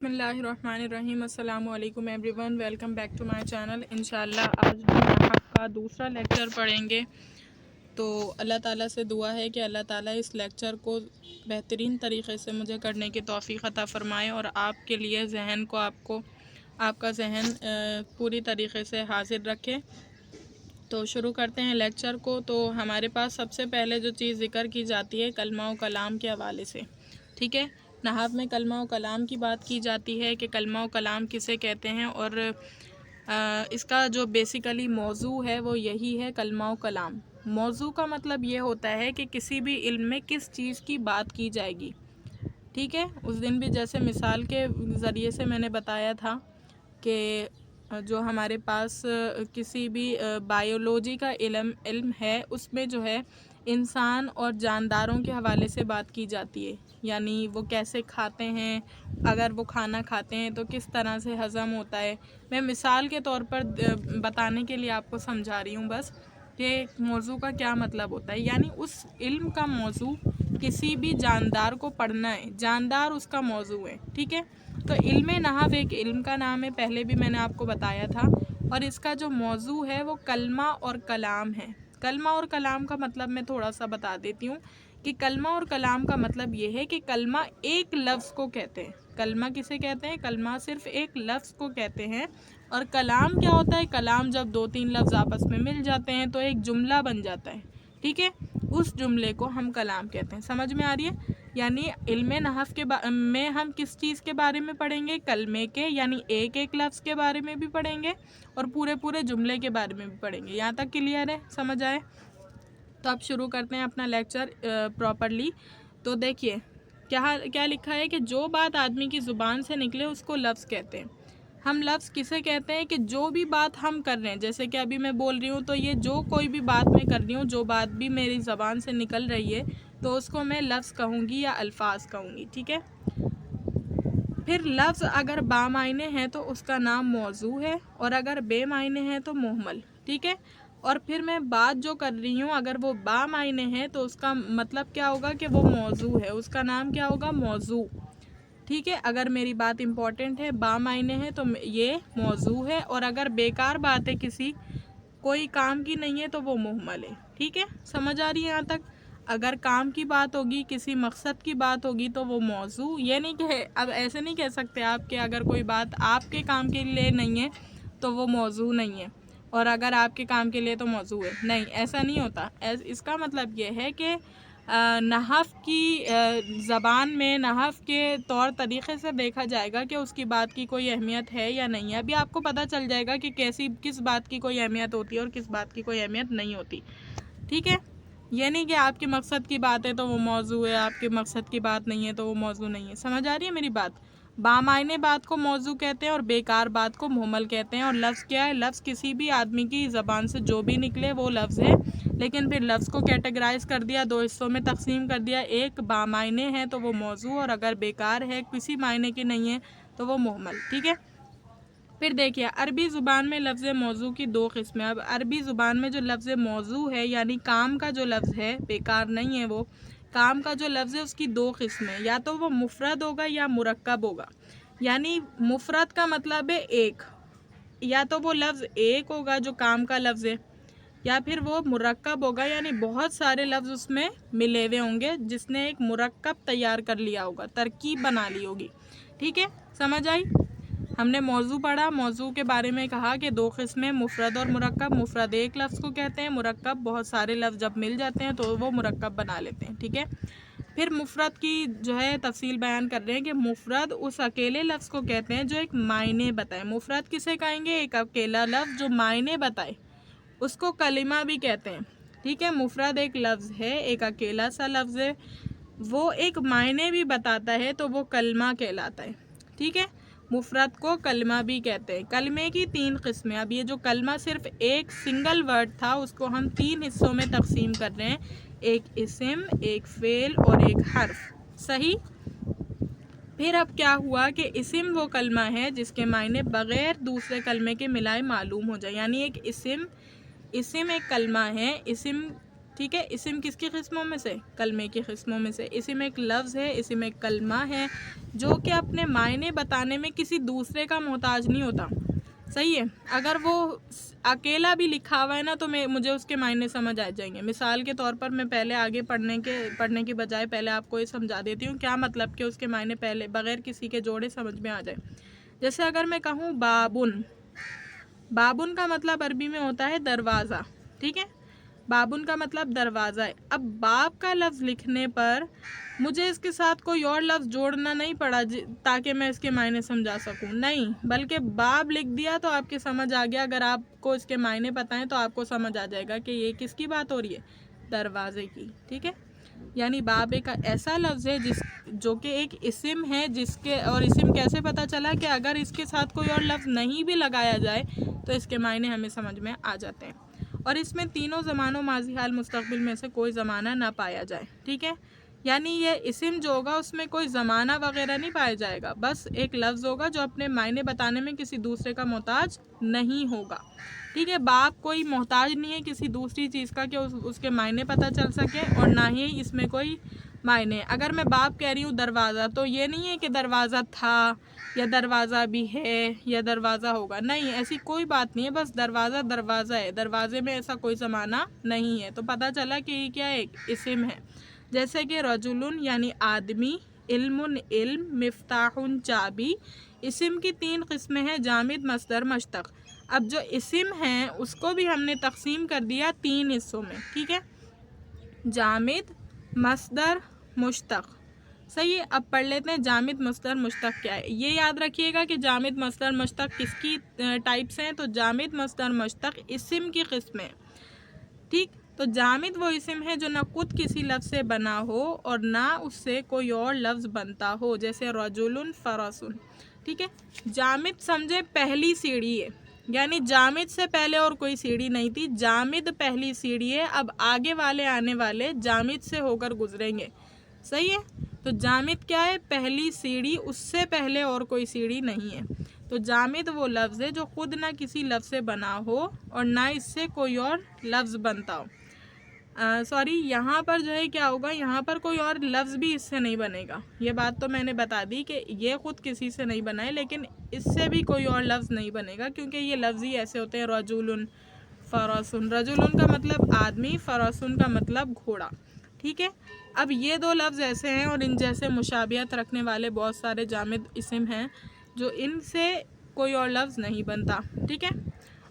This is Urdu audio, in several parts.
بسم اللہ الرحمن الرحیم۔ السلام علیکم everyone, welcome back to my channel. انشاءاللہ آج ہم نحو کا دوسرا لیکچر پڑھیں گے، تو اللہ تعالیٰ سے دعا ہے کہ اللہ تعالیٰ اس لیکچر کو بہترین طریقے سے مجھے کرنے کی توفیق عطا فرمائے اور آپ کے لیے آپ کا ذہن پوری طریقے سے حاضر رکھے۔ تو شروع کرتے ہیں لیکچر کو۔ تو ہمارے پاس سب سے پہلے جو چیز ذکر کی جاتی ہے کلمہ و کلام کے حوالے سے، ٹھیک ہے۔ نحو میں کلمہ و کلام کی بات کی جاتی ہے کہ کلمہ و کلام کسے کہتے ہیں، اور اس کا جو بیسیکلی موضوع ہے وہ یہی ہے، کلمہ و کلام۔ موضوع کا مطلب یہ ہوتا ہے کہ کسی بھی علم میں کس چیز کی بات کی جائے گی، ٹھیک ہے۔ اس دن بھی جیسے مثال کے ذریعے سے میں نے بتایا تھا کہ جو ہمارے پاس کسی بھی بائیولوجی کا علم ہے، اس میں جو ہے انسان اور جانداروں کے حوالے سے بات کی جاتی ہے، یعنی وہ کیسے کھاتے ہیں، اگر وہ کھانا کھاتے ہیں تو کس طرح سے ہضم ہوتا ہے۔ میں مثال کے طور پر بتانے کے لیے آپ کو سمجھا رہی ہوں بس کہ موضوع کا کیا مطلب ہوتا ہے، یعنی اس علم کا موضوع کسی بھی جاندار کو پڑھنا ہے، جاندار اس کا موضوع ہے، ٹھیک ہے۔ تو علم نحو ایک علم کا نام ہے، پہلے بھی میں نے آپ کو بتایا تھا، اور اس کا جو موضوع ہے وہ کلمہ اور کلام ہے۔ کلمہ اور کلام کا مطلب میں تھوڑا سا بتا دیتی ہوں کہ کلمہ اور کلام کا مطلب یہ ہے کہ کلمہ ایک لفظ کو کہتے ہیں۔ کلمہ کسے کہتے ہیں؟ کلمہ صرف ایک لفظ کو کہتے ہیں۔ اور کلام کیا ہوتا ہے؟ کلام جب دو تین لفظ آپس میں مل جاتے ہیں تو ایک جملہ بن جاتا ہے، ٹھیک ہے۔ اس جملے کو ہم کلام کہتے ہیں۔ سمجھ میں آ رہی ہے؟ یعنی علم نحو میں ہم کس چیز کے بارے میں پڑھیں گے؟ کلمے کے، یعنی ایک ایک لفظ کے بارے میں بھی پڑھیں گے اور پورے جملے کے بارے میں بھی پڑھیں گے۔ یہاں تک کلیئر ہے؟ سمجھ آئے؟ تو اب شروع کرتے ہیں اپنا لیکچر پراپرلی۔ تو دیکھیے کیا لکھا ہے کہ جو بات آدمی کی زبان سے نکلے اس کو لفظ کہتے ہیں۔ ہم لفظ کسے کہتے ہیں؟ کہ جو بھی بات ہم کر رہے ہیں، جیسے کہ ابھی میں بول رہی ہوں تو یہ جو کوئی بھی بات میں کر رہی ہوں، جو بات بھی میری زبان سے نکل رہی ہے تو اس کو میں لفظ کہوں گی یا الفاظ کہوں گی، ٹھیک ہے۔ پھر لفظ اگر با معنی ہے تو اس کا نام موضوع ہے، اور اگر بے معنی ہے تو مہمل، ٹھیک ہے۔ اور پھر میں بات جو کر رہی ہوں اگر وہ با معنی ہے تو اس کا مطلب کیا ہوگا؟ کہ وہ موضوع ہے، اس کا نام کیا ہوگا؟ موضوع، ٹھیک ہے۔ اگر میری بات امپورٹنٹ ہے، با معنی ہے، تو یہ موضوع ہے، اور اگر بیکار بات ہے، کوئی کام کی نہیں ہے تو وہ مہمل ہے، ٹھیک ہے۔ سمجھ آ رہی ہے یہاں تک؟ اگر کام کی بات ہوگی، کسی مقصد کی بات ہوگی تو وہ موضوع، یہ نہیں کہ اب ایسے نہیں کہہ سکتے آپ کہ اگر کوئی بات آپ کے کام کے لیے نہیں ہے تو وہ موضوع نہیں ہے، اور اگر آپ کے کام کے لیے تو موضوع ہے، نہیں، ایسا نہیں ہوتا۔ اس کا مطلب یہ ہے کہ نحو کی زبان میں نحو کے طور طریقے سے دیکھا جائے گا کہ اس کی بات کی کوئی اہمیت ہے یا نہیں ہے۔ ابھی آپ کو پتہ چل جائے گا کہ کس بات کی کوئی اہمیت ہوتی ہے اور کس بات کی کوئی اہمیت نہیں ہوتی، ٹھیک ہے۔ یہ نہیں کہ آپ کے مقصد کی بات ہے تو وہ موضوع ہے، آپ کے مقصد کی بات نہیں ہے تو وہ موضوع نہیں ہے۔ سمجھ آ رہی ہے میری بات؟ بامعنی بات کو موضوع کہتے ہیں اور بیکار بات کو مہمل کہتے ہیں۔ اور لفظ کیا ہے؟ لفظ کسی بھی آدمی کی زبان سے جو بھی نکلے وہ لفظ ہے، لیکن پھر لفظ کو کیٹیگرائز کر دیا، دو حصوں میں تقسیم کر دیا، ایک بامعنی ہے تو وہ موضوع، اور اگر بیکار ہے، کسی معنی کی نہیں ہے تو وہ مہمل، ٹھیک ہے۔ پھر دیکھیے عربی زبان میں لفظ موضوع کی دو قسمیں۔ اب عربی زبان میں جو لفظ موضوع ہے، یعنی کام کا جو لفظ ہے، بیکار نہیں ہے، وہ کام کا جو لفظ ہے اس کی دو قسمیں، یا تو وہ مفرد ہوگا یا مرکب ہوگا۔ یعنی مفرد کا مطلب ہے ایک، یا تو وہ لفظ ایک ہوگا جو کام کا لفظ ہے، یا پھر وہ مرکب ہوگا، یعنی بہت سارے لفظ اس میں ملے ہوئے ہوں گے، جس نے ایک مرکب تیار کر لیا ہوگا، ترکیب بنا لی ہوگی، ٹھیک ہے۔ سمجھ آئی؟ ہم نے موضوع پڑھا، موضوع کے بارے میں کہا کہ دو قسمیں، مفرد اور مرکب۔ مفرد ایک لفظ کو کہتے ہیں، مرکب بہت سارے لفظ جب مل جاتے ہیں تو وہ مرکب بنا لیتے ہیں، ٹھیک ہے۔ پھر مفرد کی جو ہے تفصیل بیان کر رہے ہیں کہ مفرد اس اکیلے لفظ کو کہتے ہیں جو ایک معنی بتائے۔ مفرد کسے کہیں گے؟ ایک اکیلا لفظ جو معنی بتائے، اس کو کلمہ بھی کہتے ہیں، ٹھیک ہے۔ مفرد ایک لفظ ہے، ایک اکیلا سا لفظ ہے، وہ ایک معنی بھی بتاتا ہے تو وہ کلمہ کہلاتا ہے، ٹھیک ہے۔ مفرد کو کلمہ بھی کہتے ہیں۔ کلمے کی تین قسمیں۔ اب یہ جو کلمہ صرف ایک سنگل ورڈ تھا، اس کو ہم تین حصوں میں تقسیم کر رہے ہیں، ایک اسم، ایک فعل اور ایک حرف، صحیح۔ پھر اب کیا ہوا کہ اسم وہ کلمہ ہے جس کے معنی بغیر دوسرے کلمے کے ملائے معلوم ہو جائے، یعنی ایک اسم ایک کلمہ ہے، اسم، ٹھیک ہے، اسم کس کی قسموں میں سے؟ کلمے کی قسموں میں سے۔ اسم ایک لفظ ہے، اسم ایک کلمہ ہے جو کہ اپنے معنی بتانے میں کسی دوسرے کا محتاج نہیں ہوتا، صحیح ہے۔ اگر وہ اکیلا بھی لکھا ہوا ہے نا تو مجھے اس کے معنی سمجھ آ جائیں گے۔ مثال کے طور پر میں پہلے آگے پڑھنے کی بجائے پہلے آپ کو یہ سمجھا دیتی ہوں کیا مطلب کہ اس کے معنی پہلے بغیر کسی کے جوڑے سمجھ میں آ جائے۔ جیسے اگر میں کہوں بابن، بابن کا مطلب عربی میں ہوتا ہے دروازہ، ٹھیک ہے، بابن کا مطلب دروازہ ہے۔ اب باب کا لفظ لکھنے پر مجھے اس کے ساتھ کوئی اور لفظ جوڑنا نہیں پڑا تاکہ میں اس کے معنی سمجھا سکوں، نہیں، بلکہ باب لکھ دیا تو آپ کے سمجھ آ گیا۔ اگر آپ کو اس کے معنی پتہ ہیں تو آپ کو سمجھ آ جائے گا کہ یہ کس کی بات ہو رہی ہے؟ دروازے کی، ٹھیک ہے۔ یعنی باب ایک ایسا لفظ ہے جو کہ ایک اسم ہے، اور اسم کیسے پتہ چلا کہ اگر اس کے ساتھ کوئی اور لفظ نہیں بھی لگایا جائے تو اس کے معنی ہمیں سمجھ میں آ جاتے ہیں، اور اس میں تینوں زمانوں ماضی حال مستقبل میں سے کوئی زمانہ نہ پایا جائے، ٹھیک ہے۔ یعنی یہ اسم جو ہوگا اس میں کوئی زمانہ وغیرہ نہیں پایا جائے گا، بس ایک لفظ ہوگا جو اپنے معنی بتانے میں کسی دوسرے کا محتاج نہیں ہوگا، ٹھیک ہے۔ باب کوئی محتاج نہیں ہے کسی دوسری چیز کا کہ اس کے معنی پتہ چل سکے، اور نہ ہی اس میں کوئی معنی۔ اگر میں باب کہہ رہی ہوں دروازہ تو یہ نہیں ہے کہ دروازہ تھا یا دروازہ بھی ہے یا دروازہ ہوگا، نہیں، ایسی کوئی بات نہیں ہے، بس دروازہ دروازہ ہے، دروازے میں ایسا کوئی زمانہ نہیں ہے، تو پتہ چلا کہ یہ کیا ایک اسم ہے۔ جیسے کہ رجل یعنی آدمی، علم علم، مفتاح چابی۔ اسم کی 3 قسمیں ہیں، جامد، مصدر، مشتق۔ اب جو اسم ہیں اس کو بھی ہم نے تقسیم کر دیا 3 حصوں میں، ٹھیک ہے، جامد، مصدر، مشتق، صحیح ہے۔ اب پڑھ لیتے ہیں جامد، مصدر، مشتق کیا ہے۔ یہ یاد رکھیے گا کہ جامد، مصدر، مشتق کس کی ٹائپس ہیں، تو جامد، مصدر، مشتق اسم کی قسمیں، ٹھیک۔ تو جامد وہ اسم ہے جو نہ خود کسی لفظ سے بنا ہو اور نہ اس سے کوئی اور لفظ بنتا ہو، جیسے رجل، فرس، ٹھیک ہے۔ جامد سمجھے پہلی سیڑھی ہے، یعنی جامد سے پہلے اور کوئی سیڑھی نہیں تھی، جامد پہلی سیڑھی ہے، اب آگے والے آنے والے جامد سے ہو کر گزریں گے، صحیح ہے۔ تو جامد کیا ہے؟ پہلی سیڑھی، اس سے پہلے اور کوئی سیڑھی نہیں ہے۔ تو جامد وہ لفظ ہے جو خود نہ کسی لفظ سے بنا ہو اور نہ اس سے کوئی اور لفظ بنتا ہو، یہاں پر جو ہے کیا ہوگا، یہاں پر کوئی اور لفظ بھی اس سے نہیں بنے گا۔ یہ بات تو میں نے بتا دی کہ یہ خود کسی سے نہیں بنا ہے، لیکن اس سے بھی کوئی اور لفظ نہیں بنے گا، کیونکہ یہ لفظ ہی ایسے ہوتے ہیں، رجل، فرس۔ رجل کا مطلب آدمی، فرس کا مطلب گھوڑا، ٹھیک ہے۔ اب یہ 2 لفظ ایسے ہیں اور ان جیسے مشابہت رکھنے والے بہت سارے جامد اسم ہیں جو ان سے کوئی اور لفظ نہیں بنتا، ٹھیک ہے۔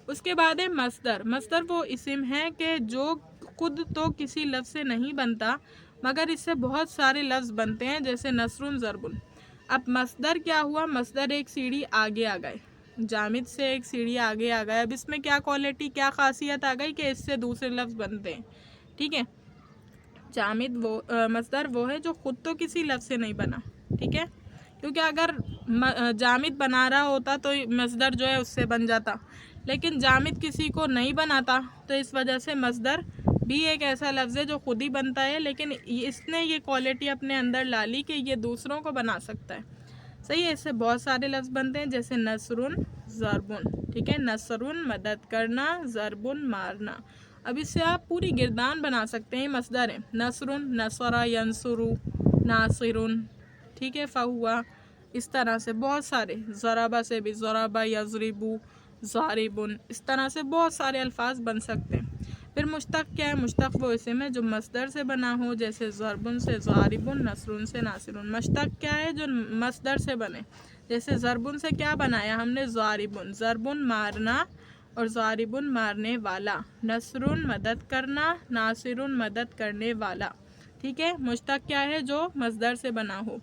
اس کے بعد ہے مصدر۔ مصدر وہ اسم ہے کہ جو خود تو کسی لفظ سے نہیں بنتا مگر اس سے بہت سارے لفظ بنتے ہیں، جیسے نصر، ضرب۔ اب مصدر کیا ہوا؟ مصدر ایک سیڑھی آگے آ گئے، جامد سے ایک سیڑھی آگے آ گئے۔ اب اس میں کیا کوالٹی، کیا خاصیت آ گئی کہ اس سے دوسرے لفظ بنتے ہیں، ٹھیک ہے۔ مصدر وہ ہے جو خود تو کسی لفظ سے نہیں بنا، ٹھیک ہے، کیونکہ اگر جامد بنا رہا ہوتا تو مصدر جو ہے اس سے بن جاتا، لیکن جامد کسی کو نہیں بناتا، تو اس وجہ سے مصدر بھی ایک ایسا لفظ ہے جو خود ہی بنتا ہے، لیکن اس نے یہ کوالٹی اپنے اندر لا لی کہ یہ دوسروں کو بنا سکتا ہے، صحیح ہے۔ اس سے بہت سارے لفظ بنتے ہیں، جیسے نصر، ضرب، ٹھیک ہے، نصر مدد کرنا، ضرب مارنا۔ اب اس سے آپ پوری گردان بنا سکتے ہیں، مصدر ہے، نصر، نصر، ینصر، ناصر، ٹھیک ہے، فہوا، اس طرح سے بہت سارے، ضربہ سے بھی، ضرب، یضرب، ضارب، اس طرح سے بہت سارے الفاظ بن سکتے ہیں۔ پھر مشتق کیا ہے؟ مشتق وہ اسم ہے جو مصدر سے بنا ہو، جیسے ضرب سے ضارب، نصر سے ناصر۔ مشتق کیا ہے؟ جو مصدر سے بنے، جیسے ضرب سے کیا بنایا ہم نے؟ ضارب، ضرب مارنا اور ضارب مارنے والا، نصر مدد کرنا، ناصر مدد کرنے والا، ٹھیک ہے۔ مشتق کیا ہے؟ جو مصدر سے بنا ہو۔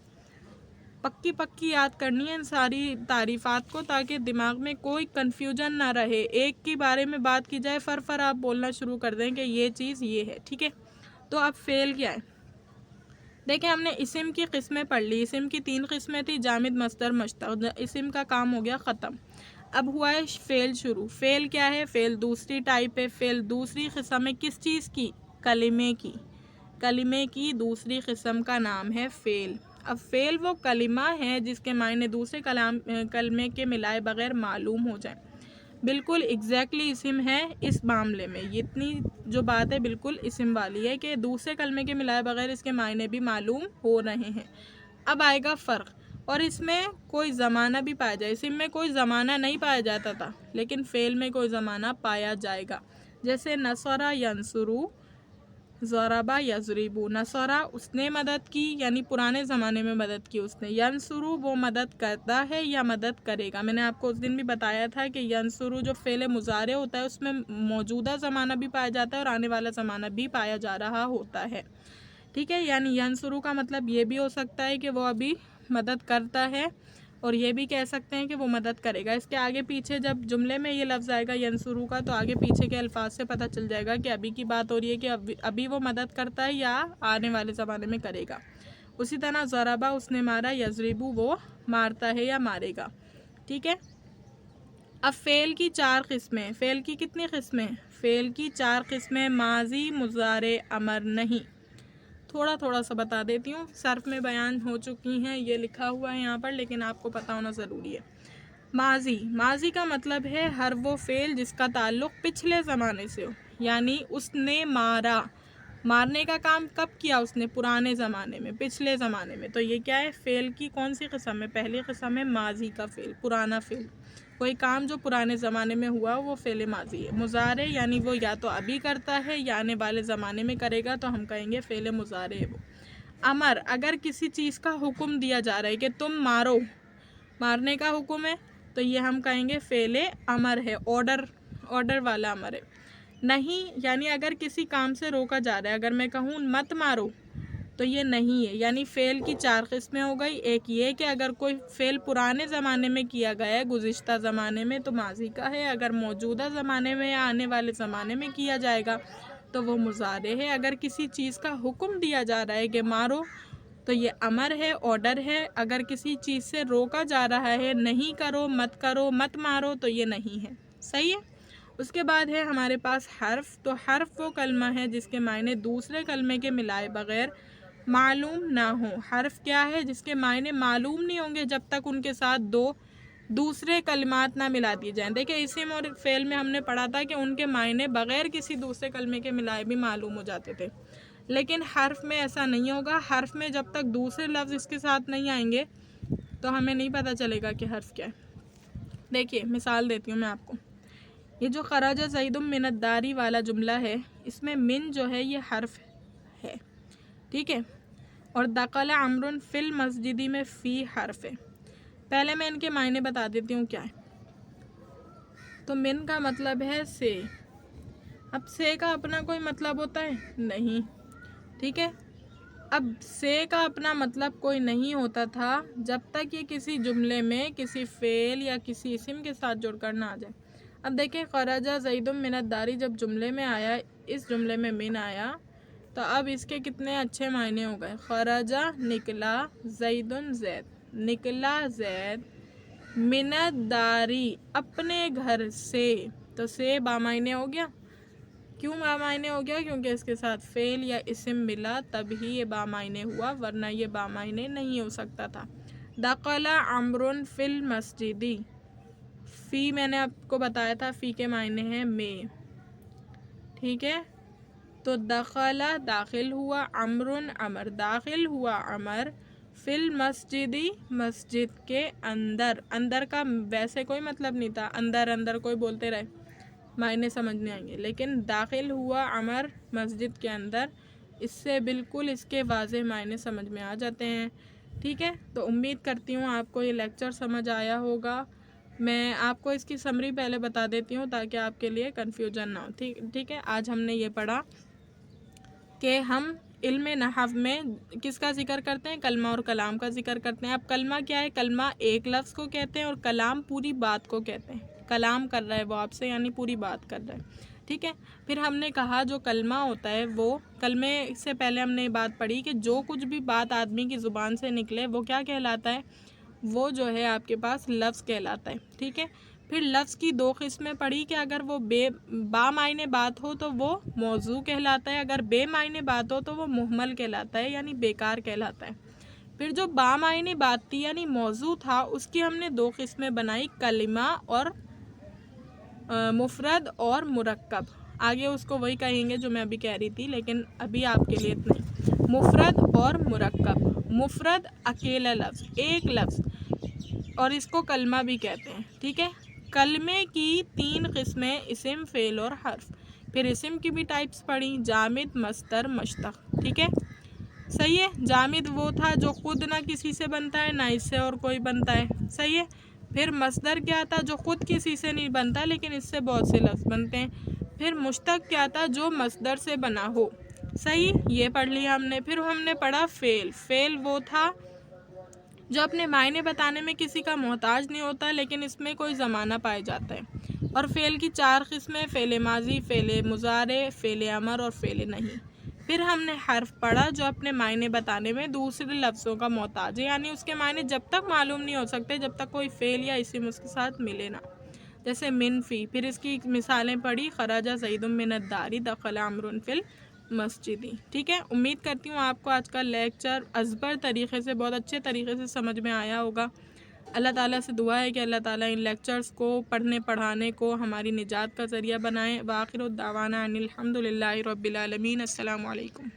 پکی یاد کرنی ہے ان ساری تعریفات کو تاکہ دماغ میں کوئی کنفیوژن نہ رہے، ایک کے بارے میں بات کی جائے فر آپ بولنا شروع کر دیں کہ یہ چیز یہ ہے، ٹھیک ہے۔ تو اب فعل کیا ہے؟ دیکھیں ہم نے اسم کی قسمیں پڑھ لی، اسم کی 3 قسمیں تھی، جامد، مصدر، مشتق۔ اسم کا کام ہو گیا ختم، اب ہوا ہے فعل شروع۔ فعل کیا ہے؟ فعل دوسری ٹائپ ہے، فعل دوسری قسم ہے کس چیز کی؟ کلمے کی، کلمے کی دوسری قسم کا نام ہے فعل۔ اب فعل وہ کلمہ ہے جس کے معنی دوسرے کلمے کے ملائے بغیر معلوم ہو جائیں۔ بالکل ایگزیکٹلی اسم ہے اس معاملے میں. یہ اتنی جو بات ہے بالکل اسم والی ہے کہ دوسرے کلمے کے ملائے بغیر اس کے معنی بھی معلوم ہو رہے ہیں. اب آئے گا فرق. اور اس میں کوئی زمانہ بھی پایا جائے. اسم میں کوئی زمانہ نہیں پایا جاتا تھا لیکن فعل میں کوئی زمانہ پایا جائے گا. جیسے نصرہ ینصرو، ضربہ یضربو. نصرہ اس نے مدد کی یعنی پرانے زمانے میں مدد کی اس نے. ینصرو وہ مدد کرتا ہے یا مدد کرے گا. میں نے آپ کو اس دن بھی بتایا تھا کہ ینصرو جو فعل مضارع ہوتا ہے اس میں موجودہ زمانہ بھی پایا جاتا ہے اور آنے والا زمانہ بھی پایا جا رہا ہوتا ہے. ٹھیک ہے، یعنی ینصرو کا مطلب یہ بھی ہو سکتا ہے کہ وہ ابھی مدد کرتا ہے اور یہ بھی کہہ سکتے ہیں کہ وہ مدد کرے گا. اس کے آگے پیچھے جب جملے میں یہ لفظ آئے گا ینصرو کا تو آگے پیچھے کے الفاظ سے پتہ چل جائے گا کہ ابھی کی بات ہو رہی ہے کہ ابھی وہ مدد کرتا ہے یا آنے والے زمانے میں کرے گا. اسی طرح ضربہ اس نے مارا، یضربو وہ مارتا ہے یا مارے گا. ٹھیک ہے. اب فعل کی 4 قسمیں. فعل کی کتنی قسمیں؟ فعل کی 4 قسمیں. ماضی، مضارع، امر. نہیں، تھوڑا سا بتا دیتی ہوں. صرف میں بیان ہو چکی ہیں، یہ لکھا ہوا ہے یہاں پر، لیکن آپ کو پتہ ہونا ضروری ہے. ماضی. ماضی کا مطلب ہے ہر وہ فعل جس کا تعلق پچھلے زمانے سے ہو. یعنی اس نے مارا. مارنے کا کام کب کیا اس نے؟ پرانے زمانے میں، پچھلے زمانے میں. تو یہ کیا ہے؟ فعل کی کون سی قسم ہے؟ پہلی قسم ہے ماضی کا فعل، پرانا فعل. کوئی کام جو پرانے زمانے میں ہوا وہ فعل ماضی ہے. مضارع یعنی وہ یا تو ابھی کرتا ہے یا آنے والے زمانے میں کرے گا تو ہم کہیں گے فعل مضارع ہے وہ. امر. اگر کسی چیز کا حکم دیا جا رہا ہے کہ تم مارو، مارنے کا حکم ہے تو یہ ہم کہیں گے فعل امر ہے. آرڈر والا امر ہے. نہیں یعنی اگر کسی کام سے روکا جا رہا ہے، اگر میں کہوں مت مارو تو یہ نہیں ہے. یعنی فعل کی 4 قسمیں ہو گئی. ایک یہ کہ اگر کوئی فعل پرانے زمانے میں کیا گیا ہے، گزشتہ زمانے میں، تو ماضی کا ہے. اگر موجودہ زمانے میں یا آنے والے زمانے میں کیا جائے گا تو وہ مضارع ہے. اگر کسی چیز کا حکم دیا جا رہا ہے کہ مارو تو یہ امر ہے، آرڈر ہے. اگر کسی چیز سے روکا جا رہا ہے نہیں کرو، مت مارو تو یہ نہیں ہے. صحیح ہے. اس کے بعد ہے ہمارے پاس حرف. تو حرف وہ کلمہ ہے جس کے معنی دوسرے کلمے کے ملائے بغیر معلوم نہ ہوں. حرف کیا ہے؟ جس کے معنی معلوم نہیں ہوں گے جب تک ان کے ساتھ دوسرے کلمات نہ ملا دیے جائیں. دیکھیں اسم اور فعل میں ہم نے پڑھا تھا کہ ان کے معنی بغیر کسی دوسرے کلمے کے ملائے بھی معلوم ہو جاتے تھے، لیکن حرف میں ایسا نہیں ہوگا. حرف میں جب تک دوسرے لفظ اس کے ساتھ نہیں آئیں گے تو ہمیں نہیں پتہ چلے گا کہ حرف کیا ہے. دیکھیے مثال دیتی ہوں میں آپ کو. یہ جو خرج زید من الدار والا جملہ ہے، اس میں من جو ہے یہ حرف ہے. ٹھیک ہے. اور دخل عمرو فی المسجد میں فی حرف ہے. پہلے میں ان کے معنی بتا دیتی ہوں کیا ہے. تو من کا مطلب ہے سے. اب سے کا اپنا کوئی مطلب ہوتا ہے؟ نہیں. ٹھیک ہے. اب سے کا اپنا مطلب کوئی نہیں ہوتا تھا جب تک یہ کسی جملے میں کسی فعل یا کسی اسم کے ساتھ جڑ کر نہ آ جائے. اب دیکھیں خرج زید من الدار جب جملے میں آیا، اس جملے میں من آیا تو اب اس کے کتنے اچھے معنی ہو گئے. خرجہ نکلا، زید نکلا زید، من الداری اپنے گھر سے. تو سے بامعنی ہو گیا. کیوں بامعنی ہو گیا؟ کیونکہ اس کے ساتھ فعل یا اسم ملا تب ہی یہ بامعنی ہوا، ورنہ یہ بامعنی نہیں ہو سکتا تھا. دخل عمرو فی المسجد. فی میں نے آپ کو بتایا تھا فی کے معنی ہیں میں. ٹھیک ہے. تو دخل داخل ہوا، عمرو امر داخل ہوا، امر فی المسجد مسجد کے اندر. اندر کا ویسے کوئی مطلب نہیں تھا، اندر کوئی بولتے رہے معنی سمجھ نہیں آئیں گے، لیکن داخل ہوا امر مسجد کے اندر، اس سے بالکل اس کے واضح معنی سمجھ میں آ جاتے ہیں. ٹھیک ہے. تو امید کرتی ہوں آپ کو یہ لیکچر سمجھ آیا ہوگا. میں آپ کو اس کی سمری پہلے بتا دیتی ہوں تاکہ آپ کے لیے کنفیوژن نہ ہو. ٹھیک ہے. آج ہم نے یہ پڑھا کہ ہم علم نحو میں کس کا ذکر کرتے ہیں؟ کلمہ اور کلام کا ذکر کرتے ہیں. اب کلمہ کیا ہے؟ کلمہ ایک لفظ کو کہتے ہیں اور کلام پوری بات کو کہتے ہیں. کلام کر رہا ہے وہ آپ سے، یعنی پوری بات کر رہا ہے. ٹھیک ہے. پھر ہم نے کہا جو کلمہ ہوتا ہے وہ کلمے سے پہلے ہم نے یہ بات پڑھی کہ جو کچھ بھی بات آدمی کی زبان سے نکلے وہ کیا کہلاتا ہے؟ وہ جو ہے آپ کے پاس لفظ کہلاتا ہے. ٹھیک ہے. پھر لفظ کی 2 قسمیں پڑھی کہ اگر وہ با معنی بات ہو تو وہ موضوع کہلاتا ہے، اگر بے معنی بات ہو تو وہ مہمل کہلاتا ہے، یعنی بیکار کہلاتا ہے. پھر جو با معنی بات تھی یعنی موضوع تھا، اس کی ہم نے 2 قسمیں بنائی، کلمہ اور مفرد اور مرکب. آگے اس کو وہی کہیں گے جو میں ابھی کہہ رہی تھی، لیکن ابھی آپ کے لیے اتنا ہی. مفرد اور مرکب. مفرد اکیلا لفظ، ایک لفظ، اور اس کو کلمہ بھی کہتے ہیں. ٹھیک ہے. کلمے کی 3 قسمیں: اسم، فعل اور حرف. پھر اسم کی بھی ٹائپس پڑھی: جامد، مصدر، مشتق. ٹھیک ہے. صحیح ہے. جامد وہ تھا جو خود نہ کسی سے بنتا ہے نہ اس سے اور کوئی بنتا ہے. صحیح ہے. پھر مصدر کیا تھا؟ جو خود کسی سے نہیں بنتا لیکن اس سے بہت سے لفظ بنتے ہیں. پھر مشتق کیا تھا؟ جو مصدر سے بنا ہو. صحیح، یہ پڑھ لیا ہم نے. پھر ہم نے پڑھا فعل. فعل وہ تھا جو اپنے معنی بتانے میں کسی کا محتاج نہیں ہوتا لیکن اس میں کوئی زمانہ پایا جاتا ہے. اور فعل کی 4 قسمیں: فعل ماضی، فعل مضارع، فعل امر اور فعل نہیں. پھر ہم نے حرف پڑھا جو اپنے معنی بتانے میں دوسرے لفظوں کا محتاج ہے، یعنی اس کے معنی جب تک معلوم نہیں ہو سکتے جب تک کوئی فعل یا اسم اس کے ساتھ ملے نہ. جیسے من فی. پھر اس کی مثالیں پڑھی: خرج زید من الدار، دخل عمرو فی المسجد. ٹھیک ہے. امید کرتی ہوں آپ کو آج کا لیکچر ازبر طریقے سے، بہت اچھے طریقے سے سمجھ میں آیا ہوگا. اللہ تعالیٰ سے دعا ہے کہ اللہ تعالیٰ ان لیکچرز کو پڑھنے پڑھانے کو ہماری نجات کا ذریعہ بنائیں. وآخر الدعوانا ان الحمد للہ رب العالمین. السلام علیکم.